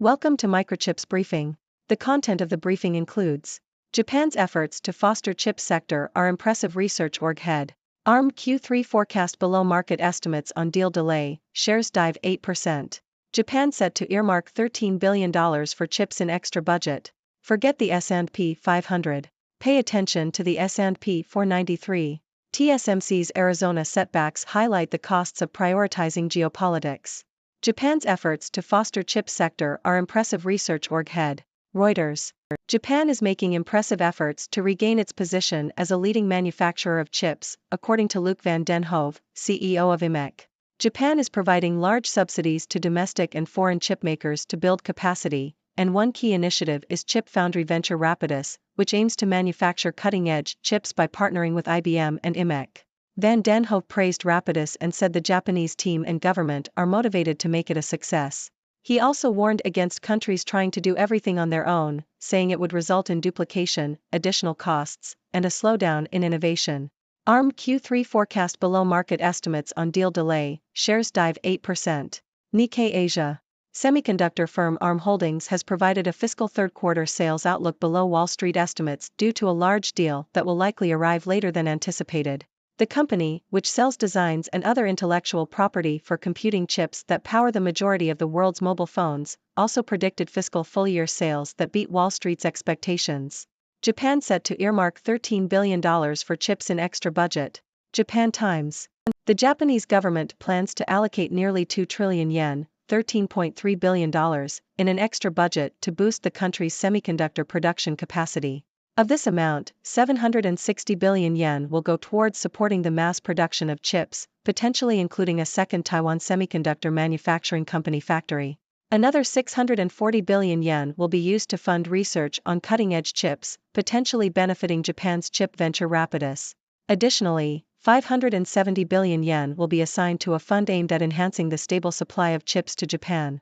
Welcome to Microchip's briefing. The content of the briefing includes Japan's efforts to foster chip sector are impressive. Research org head. ARM Q3 forecast below market estimates on deal delay, shares dive 8%. Japan set to earmark $13 billion for chips in extra budget. Forget the S&P 500. Pay attention to the S&P 493. TSMC's Arizona setbacks highlight the costs of prioritizing geopolitics. Japan's efforts to foster chip sector are impressive. Research org head. Reuters. Japan is making impressive efforts to regain its position as a leading manufacturer of chips, according to Luc van den Hove, CEO of IMEC. Japan is providing large subsidies to domestic and foreign chipmakers to build capacity, and one key initiative is chip foundry venture Rapidus, which aims to manufacture cutting-edge chips by partnering with IBM and IMEC. Van den Hove praised Rapidus and said the Japanese team and government are motivated to make it a success. He also warned against countries trying to do everything on their own, saying it would result in duplication, additional costs, and a slowdown in innovation. ARM Q3 forecast below market estimates on deal delay, shares dive 8%. Nikkei Asia. Semiconductor firm ARM Holdings has provided a fiscal third-quarter sales outlook below Wall Street estimates due to a large deal that will likely arrive later than anticipated. The company, which sells designs and other intellectual property for computing chips that power the majority of the world's mobile phones, also predicted fiscal full-year sales that beat Wall Street's expectations. Japan set to earmark $13 billion for chips in extra budget. Japan Times. The Japanese government plans to allocate nearly 2 trillion yen, $13.3 billion, in an extra budget to boost the country's semiconductor production capacity. Of this amount, 760 billion yen will go towards supporting the mass production of chips, potentially including a second Taiwan Semiconductor Manufacturing Company factory. Another 640 billion yen will be used to fund research on cutting-edge chips, potentially benefiting Japan's chip venture Rapidus. Additionally, 570 billion yen will be assigned to a fund aimed at enhancing the stable supply of chips to Japan.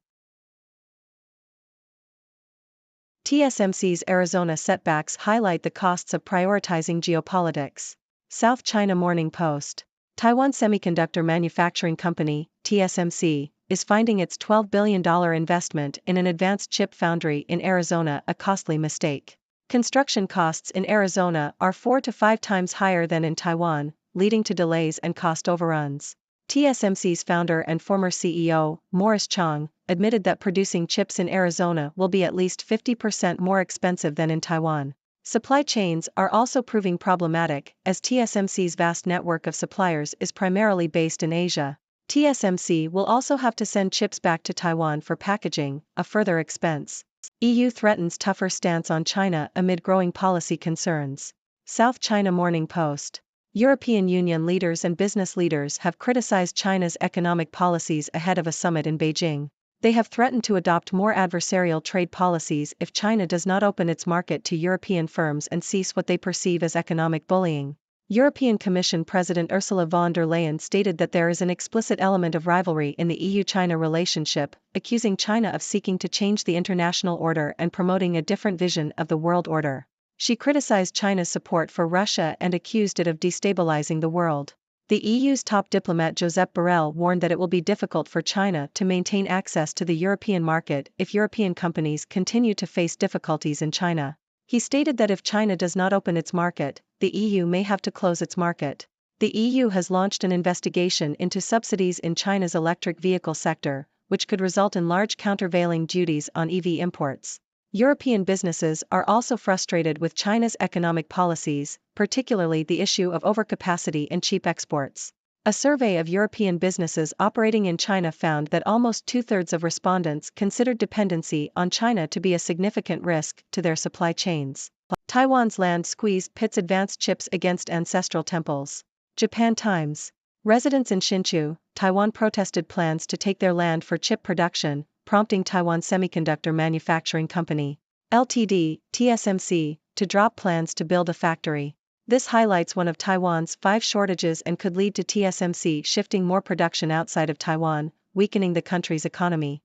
TSMC's Arizona setbacks highlight the costs of prioritizing geopolitics. South China Morning Post. Taiwan Semiconductor Manufacturing Company, TSMC, is finding its $12 billion investment in an advanced chip foundry in Arizona a costly mistake. Construction costs in Arizona are 4 to 5 times higher than in Taiwan, leading to delays and cost overruns. TSMC's founder and former CEO, Morris Chang, admitted that producing chips in Arizona will be at least 50% more expensive than in Taiwan. Supply chains are also proving problematic, as TSMC's vast network of suppliers is primarily based in Asia. TSMC will also have to send chips back to Taiwan for packaging, a further expense. EU threatens tougher stance on China amid growing policy concerns. South China Morning Post. European Union leaders and business leaders have criticized China's economic policies ahead of a summit in Beijing. They have threatened to adopt more adversarial trade policies if China does not open its market to European firms and cease what they perceive as economic bullying. European Commission President Ursula von der Leyen stated that there is an explicit element of rivalry in the EU-China relationship, accusing China of seeking to change the international order and promoting a different vision of the world order. She criticized China's support for Russia and accused it of destabilizing the world. The EU's top diplomat Josep Borrell warned that it will be difficult for China to maintain access to the European market if European companies continue to face difficulties in China. He stated that if China does not open its market, the EU may have to close its market. The EU has launched an investigation into subsidies in China's electric vehicle sector, which could result in large countervailing duties on EV imports. European businesses are also frustrated with China's economic policies, particularly the issue of overcapacity and cheap exports. A survey of European businesses operating in China found that almost two-thirds of respondents considered dependency on China to be a significant risk to their supply chains. Taiwan's land squeeze pits advanced chips against ancestral temples. Japan Times. Residents in Hsinchu, Taiwan protested plans to take their land for chip production, prompting Taiwan Semiconductor Manufacturing Company, Ltd., TSMC, to drop plans to build a factory. This highlights one of Taiwan's 5 shortages and could lead to TSMC shifting more production outside of Taiwan, weakening the country's economy.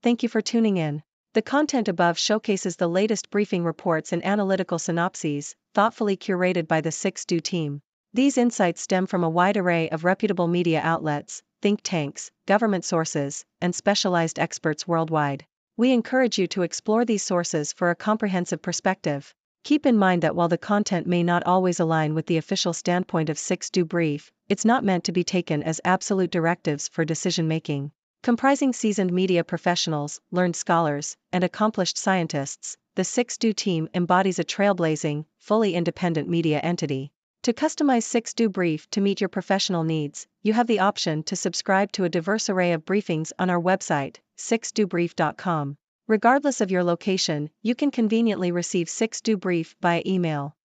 Thank you for tuning in. The content above showcases the latest briefing reports and analytical synopses, thoughtfully curated by the 6Do team. These insights stem from a wide array of reputable media outlets, think tanks, government sources, and specialized experts worldwide. We encourage you to explore these sources for a comprehensive perspective. Keep in mind that while the content may not always align with the official standpoint of 6Do Brief, it's not meant to be taken as absolute directives for decision-making. Comprising seasoned media professionals, learned scholars, and accomplished scientists, the 6Do team embodies a trailblazing, fully independent media entity. To customize 6Do Brief to meet your professional needs, you have the option to subscribe to a diverse array of briefings on our website, 6dobrief.com. Regardless of your location, you can conveniently receive 6Do Brief via email.